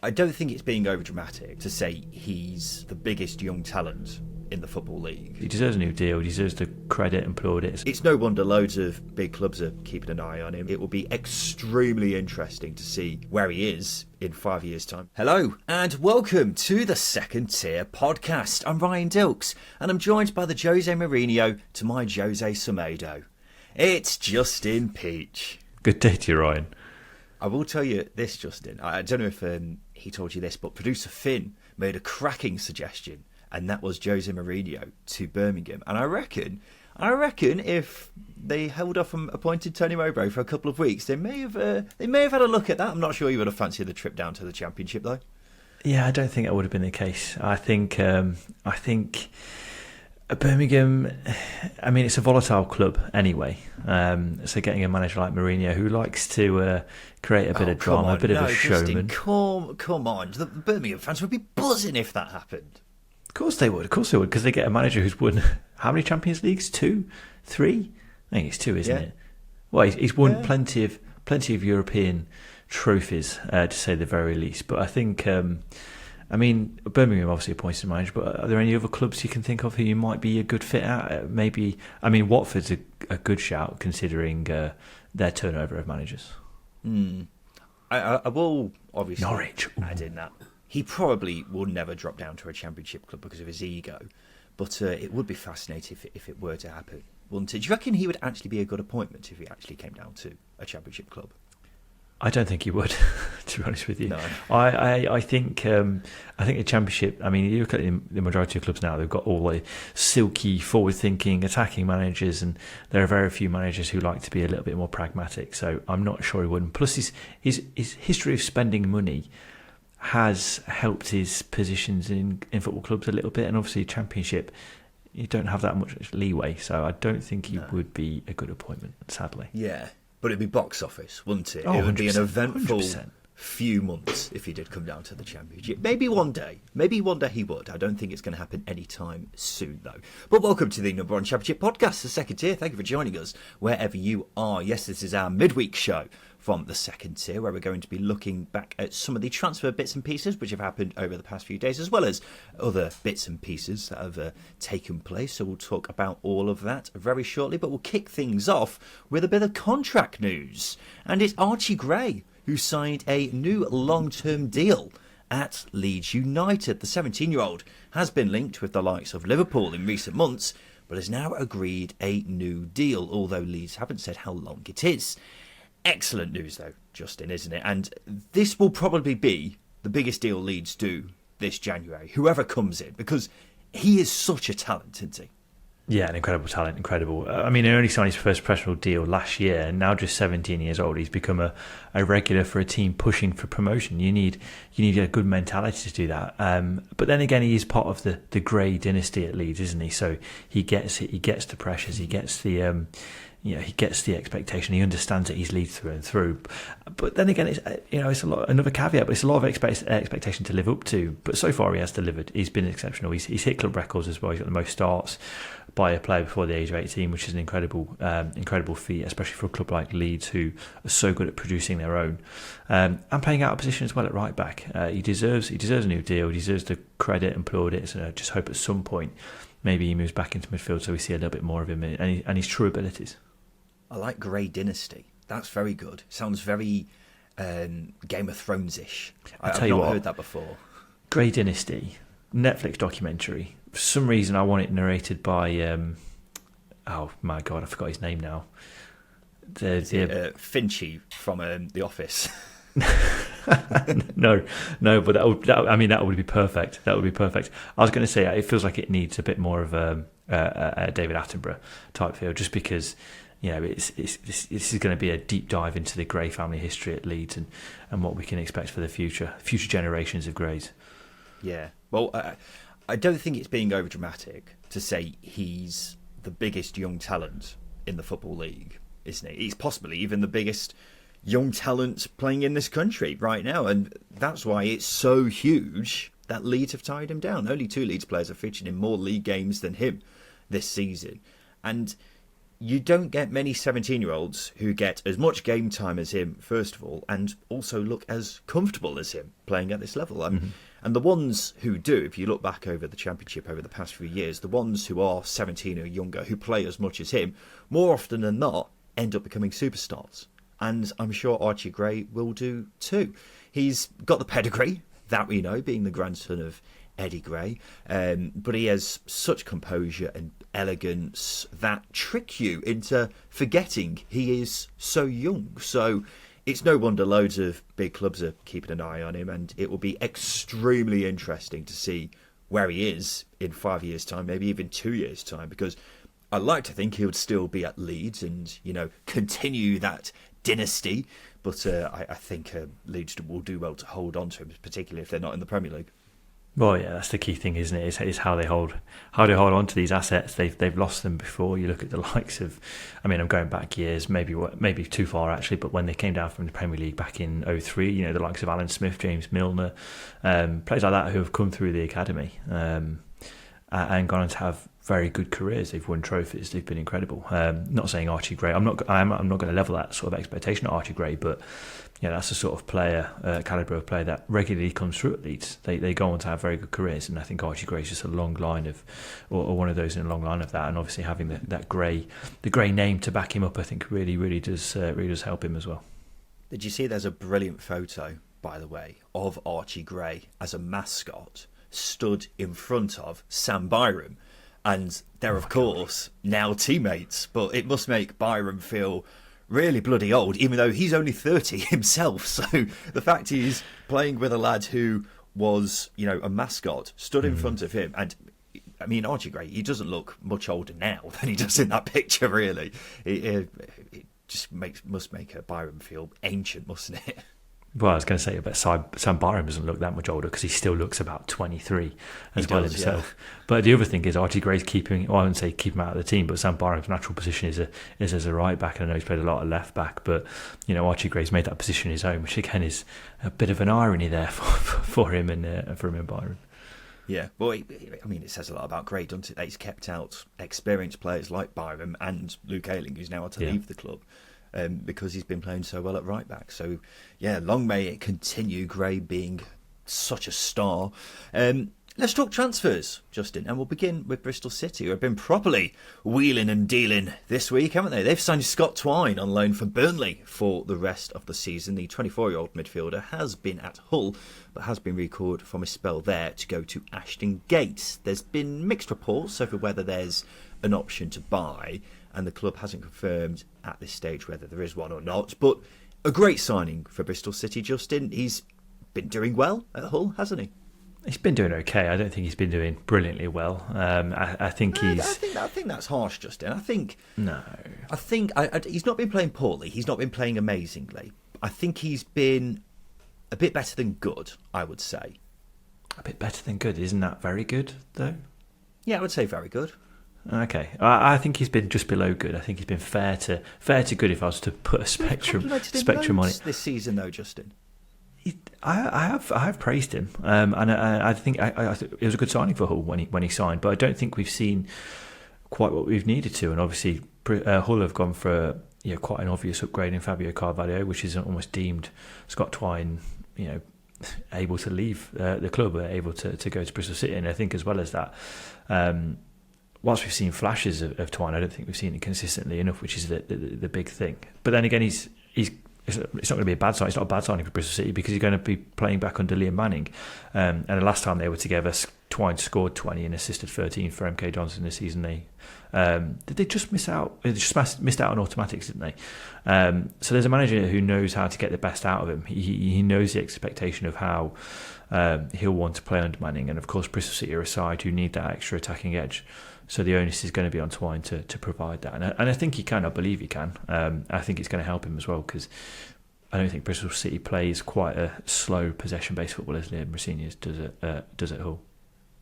I don't think it's being overdramatic to say he's the biggest young talent in the Football League. He deserves a new deal. He deserves the credit and plaudits. It's no wonder loads of big clubs are keeping an eye on him. It will be extremely interesting to see where he is in 5 years' time. Hello, and welcome to the Second Tier podcast. I'm Ryan Dilks, and I'm joined by the Jose Mourinho to my Jose Semedo. It's Justin Peach. Good day to you, Ryan. I will tell you this, Justin. I don't know if he told you this, but producer Finn made a cracking suggestion, and that was Jose Mourinho to Birmingham. And I reckon if they held off and appointed Tony Mowbray for a couple of weeks, they may have had a look at that. I'm not sure you would have fancied the trip down to the Championship, though. Yeah, I don't think that would have been the case. I think Birmingham, I mean, it's a volatile club anyway. So getting a manager like Mourinho who likes to create a bit of drama, a bit of a showman. Justin, come on. The Birmingham fans would be buzzing if that happened. Of course they would, because they get a manager who's won how many Champions Leagues? 2? 3? I think it's 2, isn't it? Well, he's won plenty of European trophies, to say the very least. But I think, Birmingham obviously appointed a manager, but are there any other clubs you can think of who you might be a good fit at? Maybe, Watford's a good shout considering their turnover of managers. I will obviously Norwich. add in that he probably will never drop down to a Championship club because of his ego, but it would be fascinating if it were to happen, wouldn't it? Do you reckon he would actually be a good appointment if he actually came down to a Championship club? I don't think he would, to be honest with you. No. I think the Championship, you look at the majority of clubs now, they've got all the silky, forward-thinking, attacking managers, and there are very few managers who like to be a little bit more pragmatic, so I'm not sure he wouldn't. Plus, his history of spending money has helped his positions in football clubs a little bit, and obviously Championship, you don't have that much leeway, so I don't think he would be a good appointment, sadly. Yeah. But it'd be box office, wouldn't it? Oh, it would be an eventful 100%. few months if he did come down to the Championship. Maybe one day he would. I don't think it's going to happen anytime soon, though. But welcome to the number one Championship podcast, the Second Tier. Thank you for joining us wherever you are. Yes, this is our midweek show from the Second Tier, where we're going to be looking back at some of the transfer bits and pieces which have happened over the past few days, as well as other bits and pieces that have taken place. So we'll talk about all of that very shortly, but we'll kick things off with a bit of contract news. And it's Archie Gray who signed a new long-term deal at Leeds United. The 17-year-old has been linked with the likes of Liverpool in recent months, but has now agreed a new deal, although Leeds haven't said how long it is. Excellent news, though, Justin, isn't it? And this will probably be the biggest deal Leeds do this January, whoever comes in, because he is such a talent, isn't he? Yeah, an incredible talent, incredible. He only signed his first professional deal last year, and now just 17 years old, he's become a regular for a team pushing for promotion. You need a good mentality to do that. But then again, he is part of the Gray dynasty at Leeds, isn't he? So he gets the pressures, he gets the he gets the expectation. He understands that he's Leeds through and through. But then again, it's a lot. Another caveat, but it's a lot of expectation to live up to. But so far, he has delivered. He's been exceptional. He's hit club records as well. He's got the most starts by a player before the age of 18, which is an incredible feat, especially for a club like Leeds, who are so good at producing their own and playing out of position as well at right back. He deserves a new deal. He deserves the credit and plaudits. And I just hope at some point maybe he moves back into midfield so we see a little bit more of him and his true abilities. I like Grey Dynasty. That's very good. Sounds very Game of Thrones-ish. I've not heard that before. Grey Dynasty, Netflix documentary. For some reason, I want it narrated by... oh, my God, I forgot his name now. Finchy from The Office. No, but that would be perfect. That would be perfect. I was going to say, it feels like it needs a bit more of a David Attenborough type feel, just because... this is going to be a deep dive into the Gray family history at Leeds and what we can expect for the future generations of Grays. Yeah. Well, I don't think it's being overdramatic to say he's the biggest young talent in the Football League, isn't he? He's possibly even the biggest young talent playing in this country right now, and that's why it's so huge that Leeds have tied him down. Only 2 Leeds players are featured in more league games than him this season. And you don't get many 17-year-olds who get as much game time as him, first of all, and also look as comfortable as him playing at this level. And the ones who do, if you look back over the Championship over the past few years, the ones who are 17 or younger, who play as much as him, more often than not, end up becoming superstars. And I'm sure Archie Gray will do too. He's got the pedigree, that we know, being the grandson of Eddie Gray, but he has such composure and elegance that trick you into forgetting he is so young. So it's no wonder loads of big clubs are keeping an eye on him, and it will be extremely interesting to see where he is in 5 years' time, maybe even 2 years' time, because I like to think he would still be at Leeds and, continue that dynasty, but I think Leeds will do well to hold on to him, particularly if they're not in the Premier League. Well, yeah, that's the key thing, isn't it? Is how they hold on to these assets. They've lost them before. You look at the likes of, I'm going back years, maybe too far actually, but when they came down from the Premier League back in 2003, the likes of Alan Smith, James Milner, players like that who have come through the academy and gone on to have very good careers. They've won trophies. They've been incredible. Not saying Archie Gray. I'm not going to level that sort of expectation at Archie Gray, but that's the sort of player, calibre of player that regularly comes through at Leeds. They go on to have very good careers, and I think Archie Gray is just a long line of, or one of those in a long line of that. And obviously having the Gray name to back him up, I think really does help him as well. Did you see? There's a brilliant photo, by the way, of Archie Gray as a mascot stood in front of Sam Byram. And they're, of course, now teammates. But it must make Byram feel really bloody old, even though he's only 30 himself. So the fact he's playing with a lad who was, a mascot, stood in front of him. And, Archie Gray, he doesn't look much older now than he does in that picture, really. It just must make Byram feel ancient, mustn't it? Well, I was going to say, but Sam Byram doesn't look that much older because he still looks about 23 as well himself. Yeah. But the other thing is Archie Gray's I wouldn't say keep him out of the team, but Sam Byram's natural position is as a right back, and I know he's played a lot of left back, but Archie Gray's made that position his own, which again is a bit of an irony there for him and Byram. Yeah, well, it says a lot about Gray, doesn't it? That he's kept out experienced players like Byram and Luke Ayling, who's now had to leave the club. Because he's been playing so well at right back. So, yeah, long may it continue, Gray being such a star. Let's talk transfers, Justin, and we'll begin with Bristol City, who have been properly wheeling and dealing this week, haven't they? They've signed Scott Twine on loan from Burnley for the rest of the season. The 24-year-old midfielder has been at Hull, but has been recalled from a spell there to go to Ashton Gate. There's been mixed reports over whether there's an option to buy, and the club hasn't confirmed at this stage whether there is one or not. But a great signing for Bristol City, Justin. He's been doing well at Hull, hasn't he? He's been doing okay. I don't think he's been doing brilliantly well. I think he's... I think that's harsh, Justin. No. I think he's not been playing poorly. He's not been playing amazingly. I think he's been a bit better than good, I would say. A bit better than good? Isn't that very good, though? Yeah, I would say very good. Okay, I think he's been just below good. I think he's been fair to good if I was to put a spectrum on it. This season, though, Justin. I have praised him, and I think it was a good signing for Hull when he signed. But I don't think we've seen quite what we've needed to. And obviously, Hull have gone for quite an obvious upgrade in Fabio Carvalho, which is almost deemed Scott Twine, able to leave the club, able to go to Bristol City. And I think as well as that. Whilst we've seen flashes of Twine, I don't think we've seen it consistently enough, which is the big thing. But then again, it's not going to be a bad sign. It's not a bad signing for Bristol City because he's going to be playing back under Liam Manning. And the last time they were together, Twine scored 20 and assisted 13 for MK Johnson this season. Did they just miss out? They just missed out on automatics, didn't they? So there's a manager who knows how to get the best out of him. He knows the expectation of how he'll want to play under Manning. And of course, Bristol City are a side who need that extra attacking edge. So the onus is going to be on Twine to provide that. And I think he can. I believe he can. I think it's going to help him as well because I don't think Bristol City plays quite a slow possession-based football as Liam Rossinius does at Hull.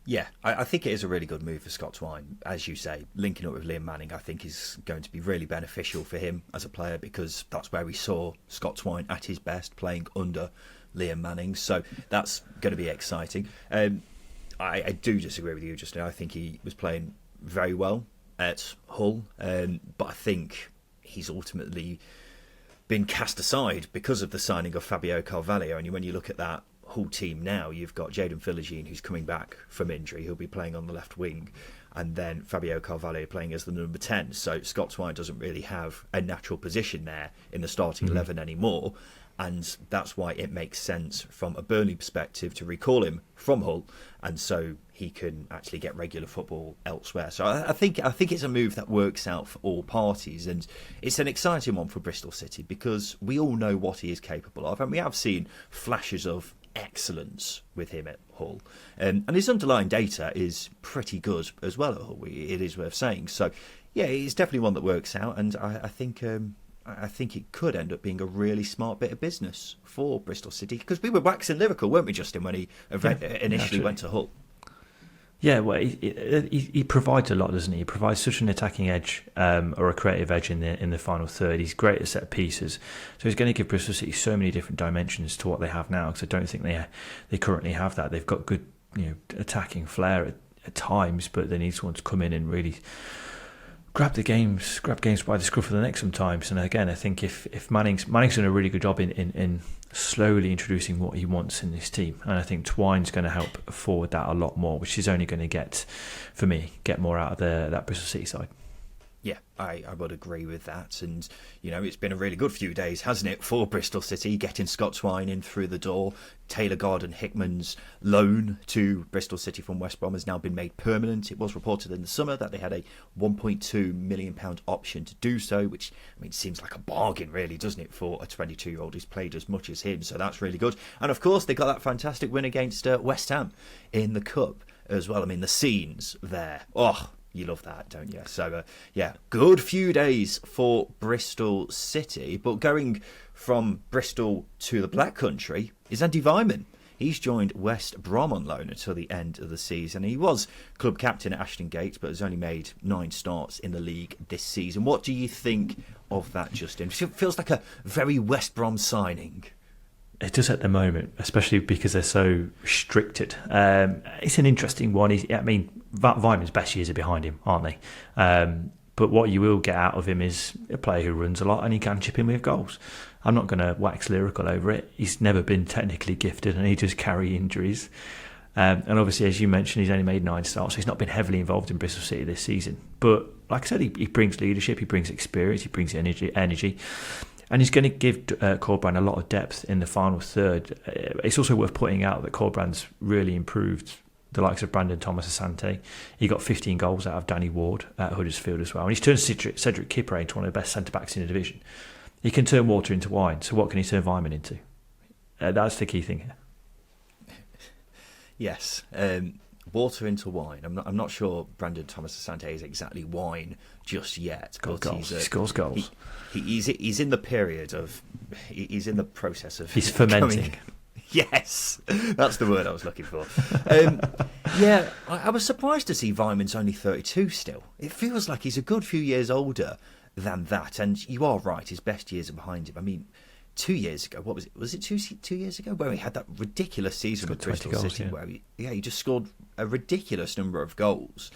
Yeah, I think it is a really good move for Scott Twine. As you say, linking up with Liam Manning, I think is going to be really beneficial for him as a player because that's where we saw Scott Twine at his best, playing under Liam Manning. So that's going to be exciting. I do disagree with you, Justin. I think he was playing very well at Hull, but I think he's ultimately been cast aside because of the signing of Fabio Carvalho. And when you look at that Hull team now, you've got Jadon Philogene, who's coming back from injury. He'll be playing on the left wing, and then Fabio Carvalho playing as the number 10. So Scott Twine doesn't really have a natural position there in the starting 11 anymore. And that's why it makes sense from a Burnley perspective to recall him from Hull, and so he can actually get regular football elsewhere. So I think it's a move that works out for all parties, and it's an exciting one for Bristol City because we all know what he is capable of, and we have seen flashes of excellence with him at Hull, and his underlying data is pretty good as well at Hull. It is worth saying. So yeah, it's definitely one that works out, and I think it could end up being a really smart bit of business for Bristol City, because we were waxing lyrical, weren't we, Justin, when he initially went to Hull? Yeah, well, he provides a lot, doesn't he? He provides such an attacking edge or a creative edge in the final third. He's great at set pieces, so he's going to give Bristol City so many different dimensions to what they have now. Because I don't think they currently have that. They've got good, attacking flair at times, but they need someone to come in and really grab games by the scruff of the neck sometimes. And again, I think if Manning's done a really good job in slowly introducing what he wants in this team, and I think Twine's going to help forward that a lot more, which is only going to get more out of that Bristol City side. Yeah, I would agree with that. And, it's been a really good few days, hasn't it, for Bristol City, getting Scott Twine in through the door. Taylor Gordon-Hickman's loan to Bristol City from West Brom has now been made permanent. It was reported in the summer that they had a £1.2 million option to do so, which, seems like a bargain, really, doesn't it, for a 22-year-old who's played as much as him. So that's really good. And, of course, they got that fantastic win against West Ham in the Cup as well. The scenes there. Oh, you love that, don't you? So, good few days for Bristol City. But going from Bristol to the Black Country is Andy Weimann. He's joined West Brom on loan until the end of the season. He was club captain at Ashton Gate, but has only made 9 starts in the league this season. What do you think of that, Justin? It feels like a very West Brom signing. It does at the moment, especially because they're so restricted. It's an interesting one. Weimann's best years are behind him, aren't they? But what you will get out of him is a player who runs a lot and he can chip in with goals. I'm not going to wax lyrical over it. He's never been technically gifted and he does carry injuries. And obviously, as you mentioned, he's only made 9 starts, so he's not been heavily involved in Bristol City this season. But like I said, he brings leadership, he brings experience, he brings energy. And he's going to give Corbrand a lot of depth in the final third. It's also worth pointing out that Corbrand's really improved the likes of Brandon Thomas-Asante. He got 15 goals out of Danny Ward at Huddersfield as well. And he's turned Cedric Kipre into one of the best centre-backs in the division. He can turn water into wine. So what can he turn Weimann into? That's the key thing here. Yes. Water into wine. I'm not sure Brandon Thomas-Asante is exactly wine just yet. But he scores goals. He's in the period of... He's in the process of... He's fermenting. Yes, that's the word I was looking for. I was surprised to see Weimann's only 32 still. It feels like he's a good few years older than that. And you are right, his best years are behind him. 2 years ago, what was it? Was it two years ago where he had that ridiculous season with Bristol City, where he just scored a ridiculous number of goals.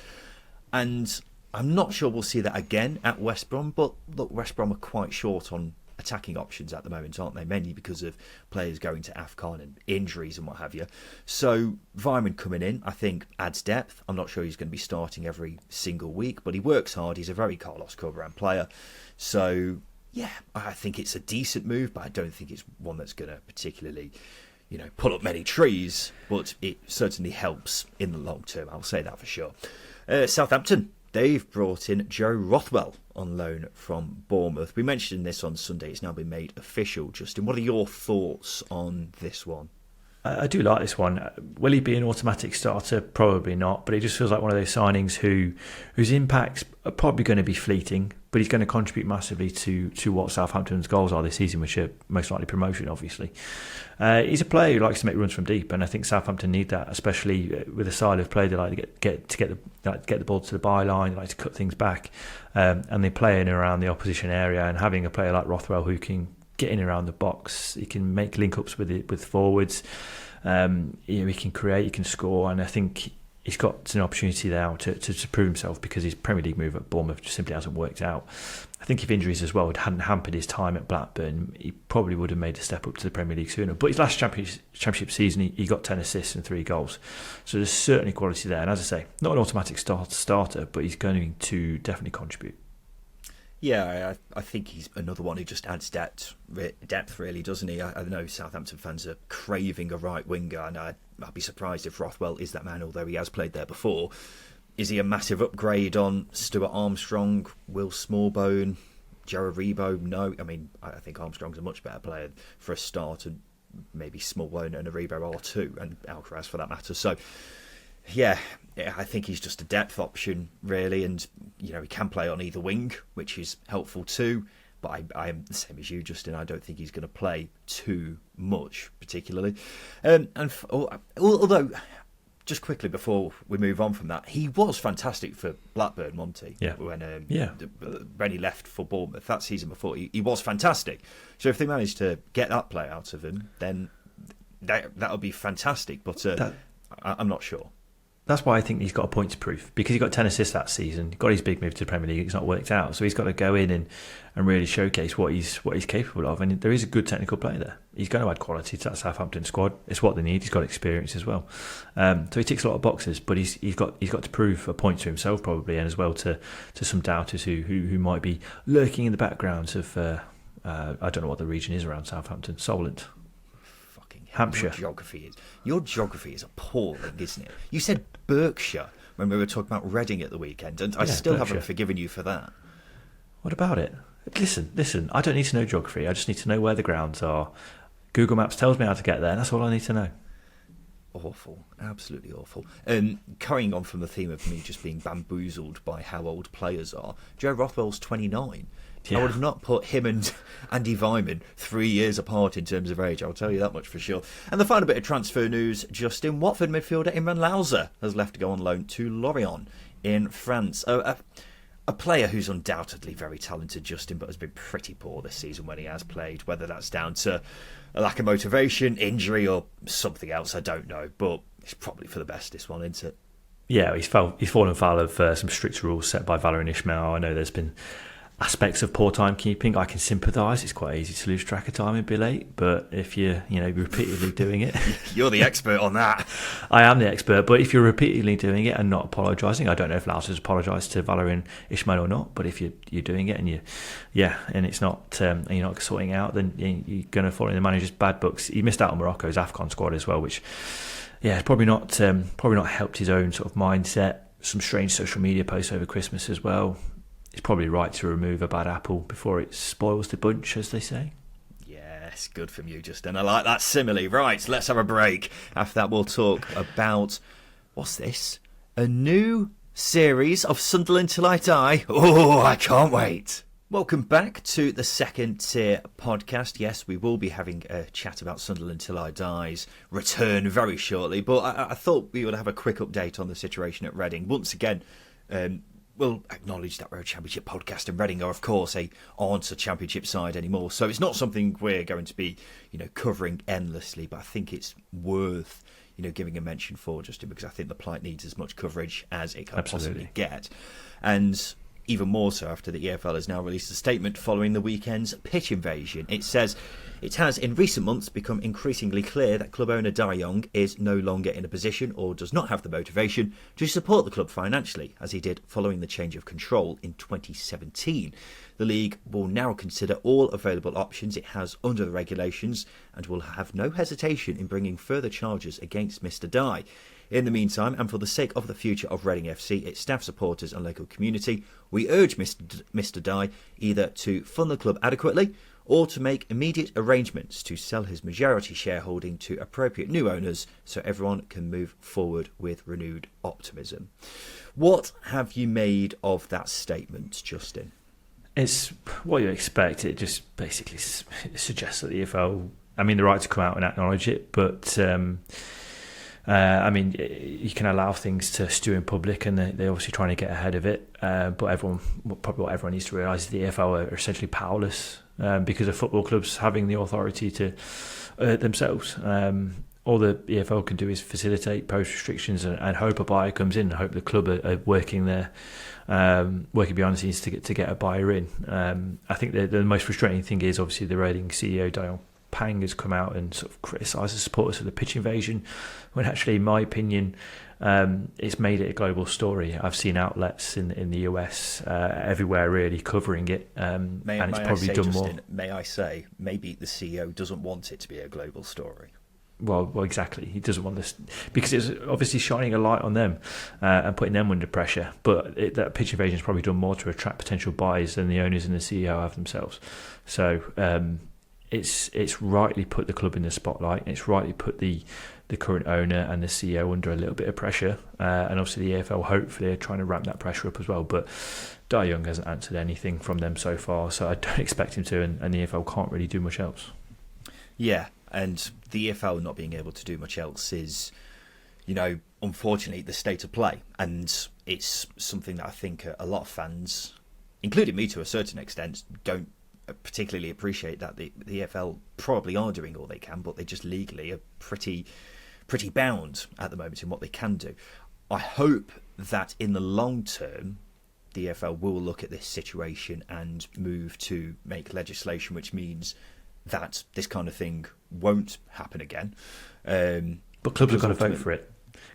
And I'm not sure we'll see that again at West Brom. But look, West Brom are quite short on attacking options at the moment, aren't they? Mainly because of players going to AFCON and injuries and what have you. So Weimann coming in, I think, adds depth. I'm not sure he's going to be starting every single week, but he works hard. He's a very Carlos Corberán player. So yeah, I think it's a decent move, but I don't think it's one that's going to particularly, pull up many trees, but it certainly helps in the long term. I'll say that for sure. Southampton, they've brought in Joe Rothwell on loan from Bournemouth. We mentioned this on Sunday. It's now been made official. Justin, what are your thoughts on this one? I do like this one. Will he be an automatic starter? Probably not, but it just feels like one of those signings whose impacts are probably going to be fleeting, but he's going to contribute massively to what Southampton's goals are this season, which are most likely promotion, obviously. He's a player who likes to make runs from deep, and I think Southampton need that, especially with the style of play. They like to get the ball to the byline, they like to cut things back, and they play in and around the opposition area. And having a player like Rothwell who can get in around the box, he can make link-ups with forwards, he can create, he can score, and I think he's got an opportunity now to prove himself, because his Premier League move at Bournemouth just simply hasn't worked out. I think if injuries as well hadn't hampered his time at Blackburn, he probably would have made a step up to the Premier League sooner. But his last championship season, he got 10 assists and 3 goals. So there's certainly quality there. And as I say, not an automatic starter, but he's going to definitely contribute. Yeah, I think he's another one who just adds depth really, doesn't he? I know Southampton fans are craving a right winger, and I'd be surprised if Rothwell is that man, although he has played there before. Is he a massive upgrade on Stuart Armstrong, Will Smallbone, Joe Aribo? No. I mean, I think Armstrong's a much better player for a start, and maybe Smallbone and Aribo are too, and Alcaraz for that matter. So, yeah, I think he's just a depth option, really, and he can play on either wing, which is helpful too. But I am the same as you, Justin. I don't think he's going to play too much, particularly. Although, just quickly before we move on from that, he was fantastic for Blackburn, Monty. Yeah. When he left for Bournemouth that season before, he was fantastic. So if they manage to get that play out of him, then that'll be fantastic. But I'm not sure. That's why I think he's got a point to prove, because he got 10 assists that season, got his big move to the Premier League, it's not worked out, so he's got to go in and really showcase what he's capable of. And there is a good technical player there. He's going to add quality to that Southampton squad. It's what they need. He's got experience as well, so he ticks a lot of boxes. But he's got to prove a point to himself probably, and as well to some doubters who might be lurking in the backgrounds of I don't know what the region is around Southampton, Solent. Hampshire. Your geography is appalling, isn't it? You said Berkshire when we were talking about Reading at the weekend, and I still Berkshire. haven't forgiven you for that. What about it? Listen, I don't need to know geography. I just need to know where the grounds are. Google Maps tells me how to get there, and that's all I need to know. Awful, absolutely awful. Carrying on from the theme of me just being bamboozled by how old players are, Joe Rothwell's 29. Yeah. I would have not put him and Andy Vyman 3 years apart in terms of age, I'll tell you that much for sure. And the final bit of transfer news, Justin, Watford midfielder Imran Louza has left to go on loan to Lorient in France. A player who's undoubtedly very talented, Justin, but has been pretty poor this season when he has played, whether that's down to a lack of motivation, injury or something else, I don't know, but it's probably for the best, this one, isn't it? Yeah, he's fallen foul of some strict rules set by Valérien Ismaël. I know there's been aspects of poor timekeeping. I can sympathise. It's quite easy to lose track of time and be late, but if you're repeatedly doing it, you're the expert on that. I am the expert, but if you're repeatedly doing it and not apologising, I don't know if Laos has apologised to Valérien Ismaël or not, but if you're doing it and and it's not and you're not sorting out, then you're going to fall in the manager's bad books. He missed out on Morocco's AFCON squad as well, which it's probably not helped his own sort of mindset. Some strange social media posts over Christmas as well. It's probably right to remove a bad apple before it spoils the bunch, as they say. Yes, good from you, Justin. I like that simile. Right, let's have a break. After that, we'll talk about, what's this? A new series of Sunderland Till I Die. Oh, I can't wait. Welcome back to the Second Tier podcast. Yes, we will be having a chat about Sunderland Till I Die's return very shortly, but I thought we would have a quick update on the situation at Reading. Once again, we'll acknowledge that we're a Championship podcast, and Reading are, of course, aren't a Championship side anymore. So it's not something we're going to be, covering endlessly. But I think it's worth, giving a mention for, Justin, because I think the plight needs as much coverage as it can possibly get, and even more so after the EFL has now released a statement following the weekend's pitch invasion. It says it has in recent months become increasingly clear that club owner Dai Yong is no longer in a position or does not have the motivation to support the club financially, as he did following the change of control in 2017. The league will now consider all available options it has under the regulations and will have no hesitation in bringing further charges against Mr. Dai. In the meantime, and for the sake of the future of Reading FC, its staff, supporters and local community, we urge Mr. Dai either to fund the club adequately or to make immediate arrangements to sell his majority shareholding to appropriate new owners so everyone can move forward with renewed optimism. What have you made of that statement, Justin? It's what you expect. It just basically suggests that the EFL, the right to come out and acknowledge it, but you can allow things to stew in public, and they're obviously trying to get ahead of it. But what everyone needs to realise is the EFL are essentially powerless because of football clubs having the authority to themselves. all the EFL can do is facilitate post restrictions and hope a buyer comes in, and hope the club are working working behind the scenes to get a buyer in. I think the most frustrating thing is obviously the Reading CEO Dion Pang has come out and sort of criticised the supporters of the pitch invasion, when actually, in my opinion, it's made it a global story. I've seen outlets in the US everywhere really covering it, and it's probably done more. May I say, maybe the CEO doesn't want it to be a global story. Well, exactly. He doesn't want this because it's obviously shining a light on them and putting them under pressure. But that pitch invasion has probably done more to attract potential buyers than the owners and the CEO have themselves. So it's rightly put the club in the spotlight. And it's rightly put the current owner and the CEO under a little bit of pressure. And obviously the EFL hopefully are trying to ramp that pressure up as well. But Dai Young hasn't answered anything from them so far, so I don't expect him to. And the EFL can't really do much else. Yeah. And the EFL not being able to do much else is, unfortunately, the state of play. And it's something that I think a lot of fans, including me to a certain extent, don't particularly appreciate, that the EFL probably are doing all they can, but they just legally are pretty bound at the moment in what they can do. I hope that in the long term, the EFL will look at this situation and move to make legislation which means that this kind of thing won't happen again. But clubs have got to vote for it.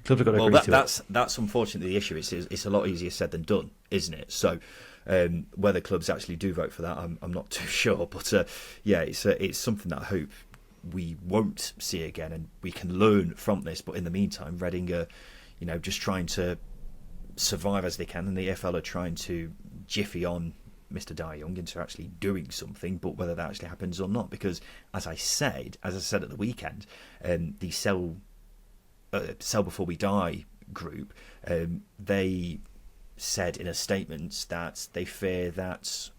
Clubs have got to agree to it. That's unfortunately the issue. It's a lot easier said than done, isn't it? So whether clubs actually do vote for that, I'm not too sure. But it's something that I hope we won't see again, and we can learn from this. But in the meantime, Reading are, just trying to survive as they can, and the EFL are trying to jiffy on Mr. Dai Young into actually doing something, but whether that actually happens or not, because as I said at the weekend, the Sell Before We Die group, they said in a statement that they fear that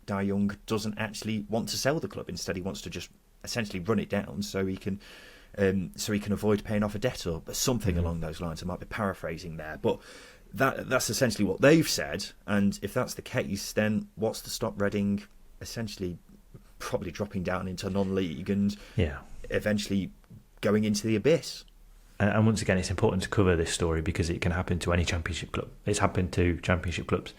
Dai Young doesn't actually want to sell the club. Instead, he wants to just essentially run it down so he can avoid paying off a debt or something along those lines. I might be paraphrasing there, but that's essentially what they've said. And if that's the case, then what's to stop Reading essentially probably dropping down into non-league and eventually going into the abyss? And once again, it's important to cover this story because it can happen to any championship club. It's happened to championship clubs.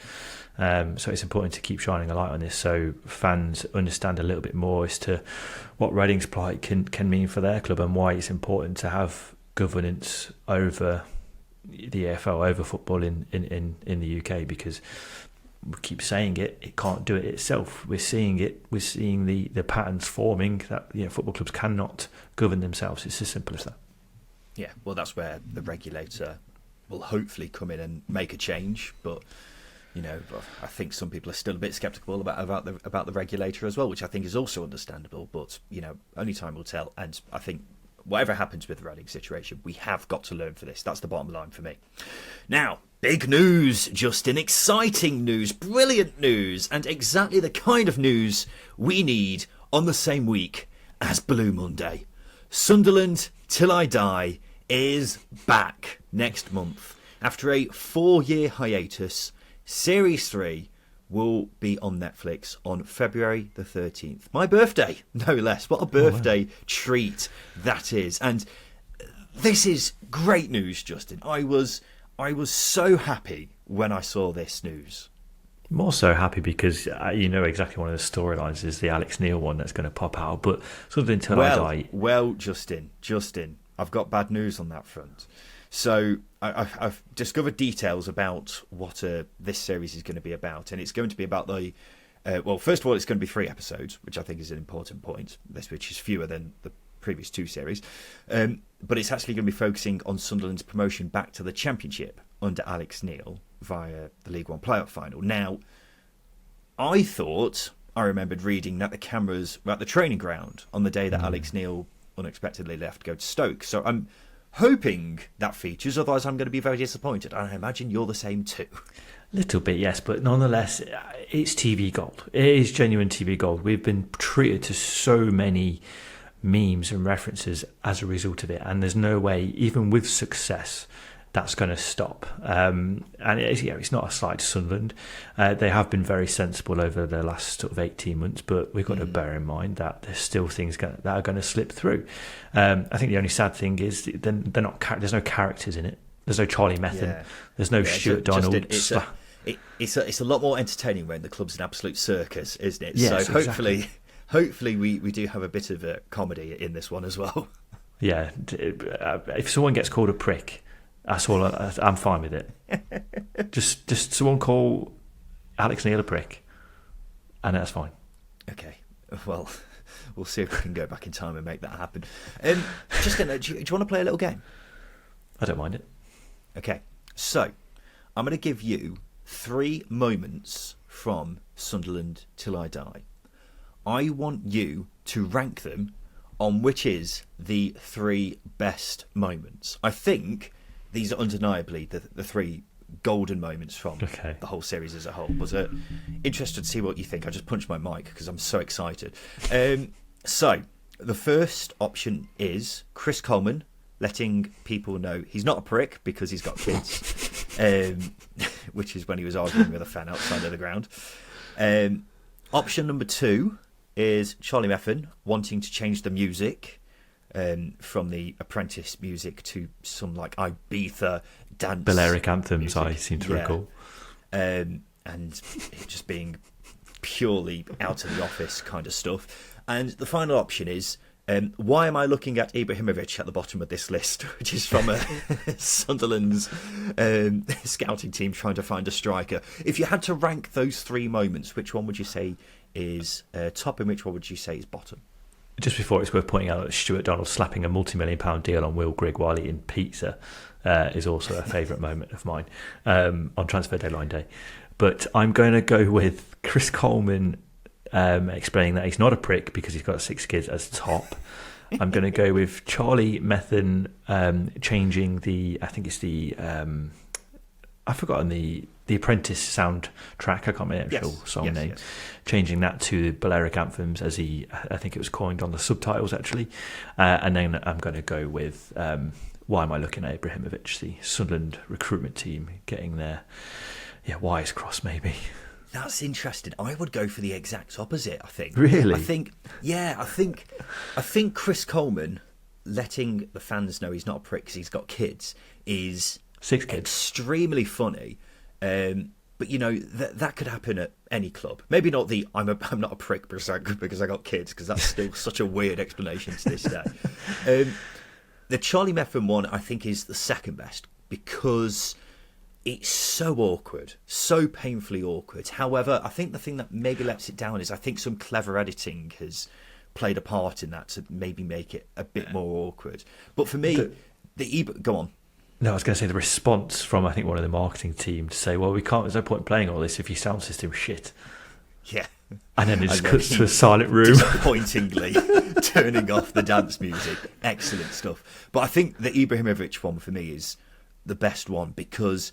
So it's important to keep shining a light on this so fans understand a little bit more as to what Reading's plight can mean for their club and why it's important to have governance over the EFL, over football in the UK, because we keep saying it can't do it itself. We're seeing the patterns forming that football clubs cannot govern themselves. It's as simple as that. Yeah, well, that's where the regulator will hopefully come in and make a change. But I think some people are still a bit sceptical about the regulator as well, which I think is also understandable. But only time will tell. And I think whatever happens with the Reading situation, we have got to learn for this. That's the bottom line for me. Now, big news, Justin. Exciting news, brilliant news, and exactly the kind of news we need on the same week as Blue Monday. Sunderland Till I Die is back next month. After a 4-year hiatus, Series 3 will be on Netflix on February the 13th. My birthday, no less. What a birthday treat that is. And this is great news, Justin. I was so happy when I saw this news. More so happy because exactly one of the storylines is the Alex Neil one that's going to pop out. But something Till I Die. Well, Justin, I've got bad news on that front. So I've discovered details about what this series is going to be about, and it's going to be about the. First of all, it's going to be 3 episodes, which I think is an important point. Which is fewer than the previous 2 series, but it's actually going to be focusing on Sunderland's promotion back to the Championship under Alex Neil via the League One playoff final. Now, I remembered reading that the cameras were at the training ground on the day that Alex Neil unexpectedly left to go to Stoke. So I'm hoping that features, otherwise I'm going to be very disappointed. And I imagine you're the same too. Little bit, yes, but nonetheless, it's TV gold. It is genuine TV gold. We've been treated to so many memes and references as a result of it, and there's no way, even with success, that's going to stop. And it's not a slight to Sunderland. They have been very sensible over the last sort of 18 months, but we've got to bear in mind that there's still things that are going to slip through. I think the only sad thing is they're not. There's no characters in it. There's no Charlie Methven. Yeah. There's no Stuart Donald. It's a lot more entertaining when the club's an absolute circus, isn't it? Yes, so hopefully we do have a bit of a comedy in this one as well. Yeah, if someone gets called a prick, that's all. I'm fine with it. just someone call Alex Neil a prick, and that's fine. Okay, well, we'll see if we can go back in time and make that happen. Justin, do you want to play a little game? I don't mind it. Okay, so I'm going to give you 3 moments from Sunderland Till I Die. I want you to rank them on which is the 3 best moments. I think these are undeniably the 3 golden moments from the whole series as a whole. Was interested to see what you think. I just punched my mic because I'm so excited. So the first option is Chris Coleman letting people know he's not a prick because he's got kids, which is when he was arguing with a fan outside of the ground. Option number 2 is Charlie Methven wanting to change the music from the Apprentice music to some like Ibiza dance. Balearic anthems, music. I seem to recall. And it just being purely out of the office kind of stuff. And the final option is why am I looking at Ibrahimovic at the bottom of this list, which is from Sunderland's scouting team trying to find a striker. If you had to rank those 3 moments, which one would you say is top and which one would you say is bottom? Just before, it's worth pointing out that Stuart Donald slapping a multi-million-pound deal on Will Grigg while eating pizza is also a favourite moment of mine on transfer deadline day. But I'm going to go with Chris Coleman explaining that he's not a prick because he's got 6 kids as top. I'm going to go with Charlie Methven changing I think it's the I've forgotten the Apprentice soundtrack. I can't remember the actual song name. Yes. Changing that to Balearic anthems as I think it was coined on the subtitles actually. And then I'm going to go with why am I looking at Ibrahimovic, the Sunderland recruitment team getting their wires crossed maybe. That's interesting. I would go for the exact opposite, I think. Really? I think Chris Coleman letting the fans know he's not a prick because he's got kids is 6 kids. Extremely funny. But that could happen at any club. Maybe not the I'm not a prick because I got kids, because that's still such a weird explanation to this day. The Charlie Methven one I think is the second best because it's so awkward, so painfully awkward. However, I think the thing that maybe lets it down is I think some clever editing has played a part in that to maybe make it a bit more awkward. But for me, go on. No, I was going to say the response from I think one of the marketing team to say, well, we can't. There's no point in playing all this if your sound system's shit. Yeah. And then it just cuts to a silent room. Disappointingly turning off the dance music. Excellent stuff. But I think the Ibrahimovic one for me is the best one because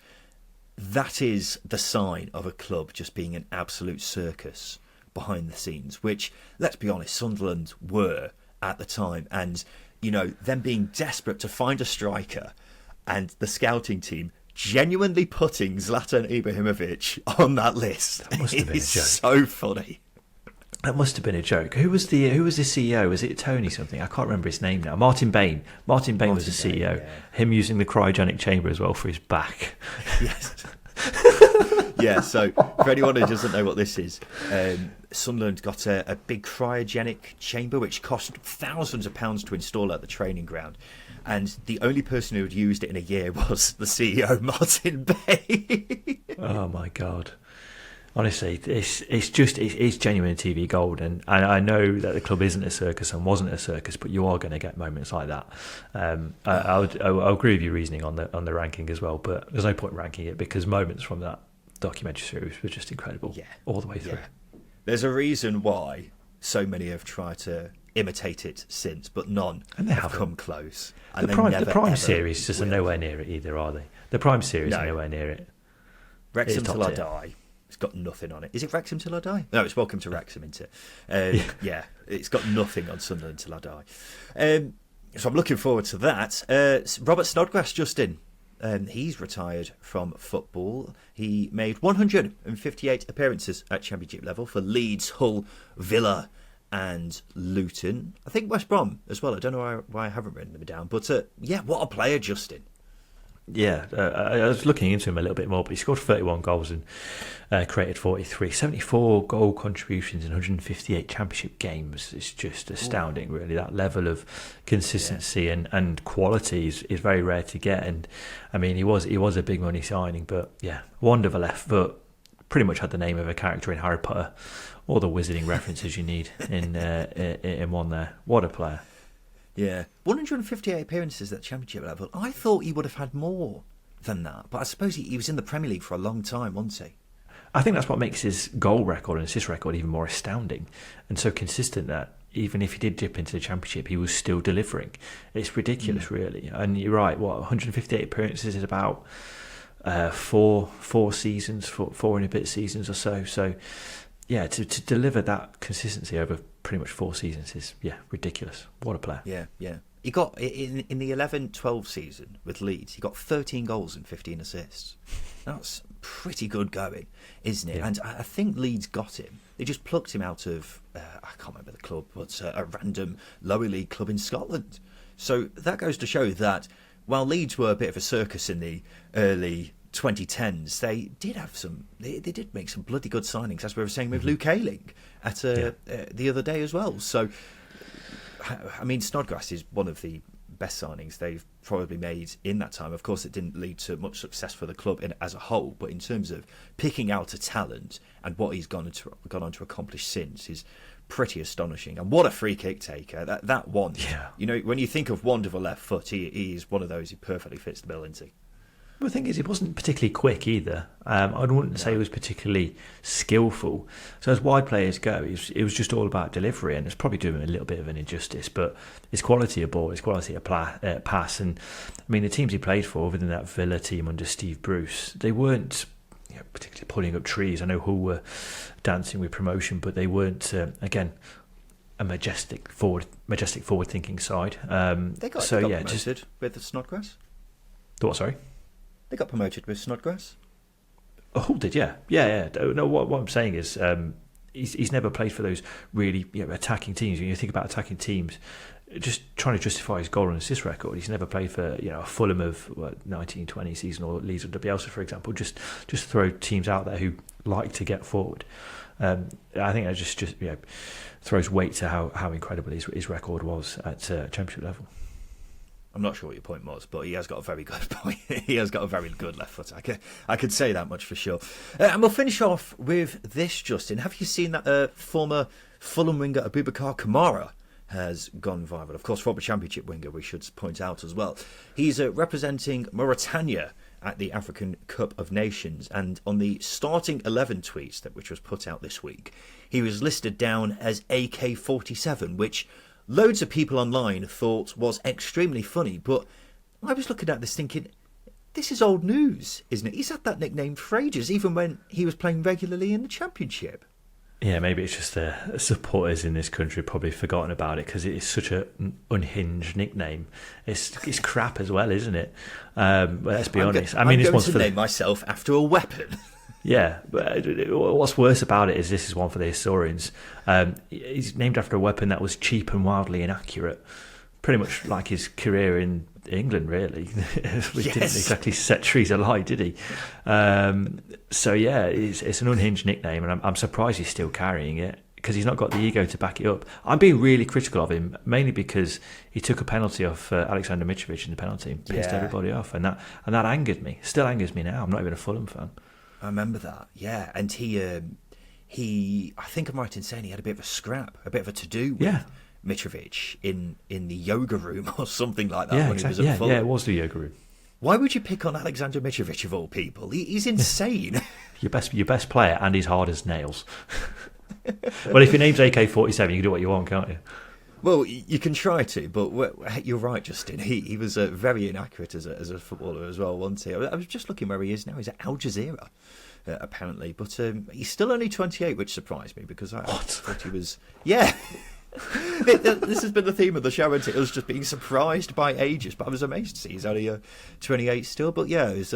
that is the sign of a club just being an absolute circus behind the scenes, which, let's be honest, Sunderland were at the time. And, them being desperate to find a striker and the scouting team genuinely putting Zlatan Ibrahimovic on that list. That must have been a joke. So funny. That must have been a joke. Who was the CEO? Was it Tony something? I can't remember his name now. Martin Bain. Martin Bain was the CEO. Yeah. Him using the cryogenic chamber as well for his back. Yes. Yeah, so for anyone who doesn't know what this is, Sunderland got a big cryogenic chamber which cost thousands of pounds to install at the training ground. And the only person who had used it in a year was the CEO, Martin Bain. Oh, my God. Honestly, it's genuine TV gold, and I know that the club isn't a circus and wasn't a circus, but you are going to get moments like that. I'll agree with your reasoning on the ranking as well, but there's no point ranking it because moments from that documentary series were just incredible, all the way through. Yeah. There's a reason why so many have tried to imitate it since, but none have come close. And the Prime series just are nowhere near it either, are they? The Prime series are nowhere near it. Wrexham Till I Die. It's got nothing on it. Is it Wrexham Till I Die? No, it's Welcome to Wrexham, isn't it? Yeah, it's got nothing on Sunderland Till I Die. So I'm looking forward to that. Robert Snodgrass, Justin, he's retired from football. He made 158 appearances at Championship level for Leeds, Hull, Villa and Luton. I think West Brom as well. I don't know why I haven't written them down. But what a player, Justin. Yeah, I was looking into him a little bit more, but he scored 31 goals and created 43. 74 goal contributions in 158 Championship games. It's just astounding, really. That level of consistency and quality is very rare to get. And, I mean, he was a big money signing, but, yeah, wonder of a left foot. Pretty much had the name of a character in Harry Potter. All the wizarding references you need in one there. What a player. Yeah, 158 appearances at the Championship level. I thought he would have had more than that, but I suppose he was in the Premier League for a long time, wasn't he? I think that's what makes his goal record and assist record even more astounding and so consistent that even if he did dip into the Championship, he was still delivering. It's ridiculous, really. And you're right, 158 appearances is about four seasons, four and a bit seasons or so. So, yeah, to deliver that consistency over pretty much 4 seasons is, ridiculous. What a player. Yeah. He got, in the 11-12 season with Leeds, he got 13 goals and 15 assists. That's pretty good going, isn't it? Yeah. And I think Leeds got him. They just plucked him out of, I can't remember the club, but a random lower league club in Scotland. So that goes to show that while Leeds were a bit of a circus in the early 2010s, they did make some bloody good signings, as we were saying with Luke Ayling at the other day as well. So, I mean, Snodgrass is one of the best signings they've probably made in that time. Of course, it didn't lead to much success for the club as a whole, but in terms of picking out a talent and what he's gone on to accomplish since is pretty astonishing. And what a free kick taker that one. Yeah. You know, when you think of wand of a left foot, he's one of those who perfectly fits the bill, isn't he? Well, the thing is, he wasn't particularly quick either. I wouldn't say he was particularly skillful. So as wide players go, it was just all about delivery, and it's probably doing him a little bit of an injustice. But his quality of ball, his quality of pass, and I mean the teams he played for within that Villa team under Steve Bruce, they weren't particularly pulling up trees. I know Hull were dancing with promotion, but they weren't again a majestic forward thinking side. They got promoted with the Snodgrass. The what? Sorry. They got promoted with Snodgrass. Oh, did yeah. No, what I'm saying is he's never played for those really attacking teams. When you think about attacking teams, just trying to justify his goal and assist record, he's never played for a Fulham of 1920 season or Leeds or Bielsa, for example. Just throw teams out there who like to get forward. I think that just throws weight to how incredible his record was at Championship level. I'm not sure what your point was, but he has got a very good point. He has got a very good left foot. I could say that much for sure. And we'll finish off with this, Justin. Have you seen that former Fulham winger Abubakar Kamara has gone viral? Of course, former Championship winger, we should point out as well. He's representing Mauritania at the African Cup of Nations, and on the starting 11 tweets which was put out this week, he was listed down as AK-47, which loads of people online thought was extremely funny, but I was looking at this thinking, this is old news, isn't it? He's had that nickname for ages, even when he was playing regularly in the Championship. Yeah, maybe it's just the supporters in this country probably forgotten about it because it is such an unhinged nickname. It's crap as well, isn't it? But let's be honest. I'm going to name myself after a weapon. Yeah, but what's worse about it is this is one for the historians. He's named after a weapon that was cheap and wildly inaccurate. Pretty much like his career in England, really. He didn't exactly set trees alight, did he? So yeah, it's an unhinged nickname, and I'm surprised he's still carrying it because he's not got the ego to back it up. I'm being really critical of him, mainly because he took a penalty off Alexander Mitrovic in the penalty and pissed everybody off, and that angered me. Still angers me now. I'm not even a Fulham fan. I remember that, yeah. And he, I think I'm right in saying he had a bit of a scrap, a bit of a to-do with Mitrovic in the yoga room or something like that when he was at Fulham. Yeah, it was the yoga room. Why would you pick on Alexander Mitrovic of all people? He's insane. your best player, and he's hard as nails. Well, if your name's AK-47, you can do what you want, can't you? Well, you can try to, but you're right, Justin. He was very inaccurate as a footballer as well, wasn't he? I was just looking where he is now. He's at Al Jazeera, apparently. But he's still only 28, which surprised me because I thought he was... Yeah. This has been the theme of the show, isn't it? It was just being surprised by ages, but I was amazed to see he's only 28 still. But yeah, it was,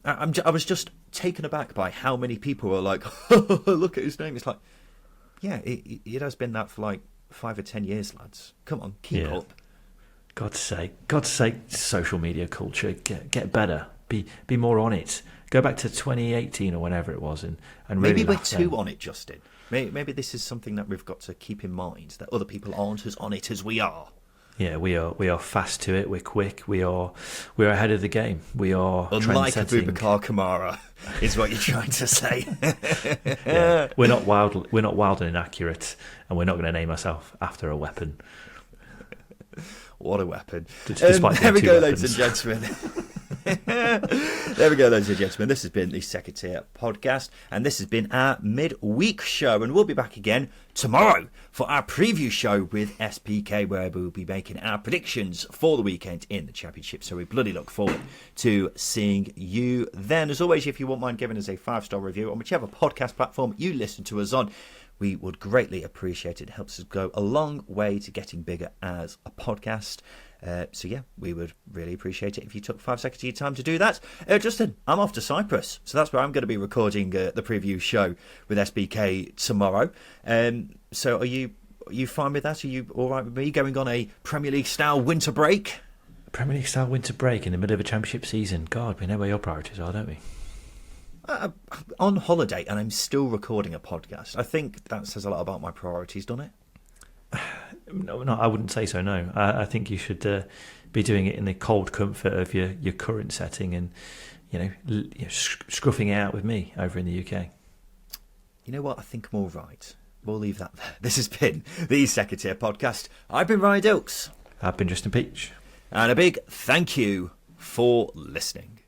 I was just taken aback by how many people were like, look at his name. It's like, yeah, it has been that for like 5 or 10 years, lads. Come on, keep up. God's sake, social media culture, get better, be more on it. Go back to 2018 or whenever it was, and maybe really we're too on it, Justin. Maybe this is something that we've got to keep in mind, that other people aren't as on it as we are. Yeah, we are fast to it. We're quick. We're ahead of the game. We are unlike trend-setting. Abubakar Kamara, is what you're trying to say. Yeah, we're not wild and inaccurate, and we're not going to name ourselves after a weapon. What a weapon! There we go, ladies and gentlemen. There we go, ladies and gentlemen. This has been the Second Tier Podcast, and this has been our midweek show. And we'll be back again tomorrow for our preview show with SPK, where we'll be making our predictions for the weekend in the Championship. So we bloody look forward to seeing you then. As always, if you wouldn't mind giving us a 5-star review on whichever podcast platform you listen to us on, we would greatly appreciate it. It helps us go a long way to getting bigger as a podcast. So yeah, we would really appreciate it if you took 5 seconds of your time to do that. Justin, I'm off to Cyprus, so that's where I'm going to be recording the preview show with SBK tomorrow. So are you fine with that? Are you all right with me going on a Premier League style winter break? Premier League style winter break in the middle of a Championship season. God, we know where your priorities are, don't we? On holiday, and I'm still recording a podcast. I think that says a lot about my priorities, doesn't it? No, I wouldn't say so. No, I think you should be doing it in the cold comfort of your current setting, and scruffing it out with me over in the UK. You know what? I think I'm all right. We'll leave that there. This has been the Second Tier Podcast. I've been Ryan Dilks. I've been Justin Peach, and a big thank you for listening.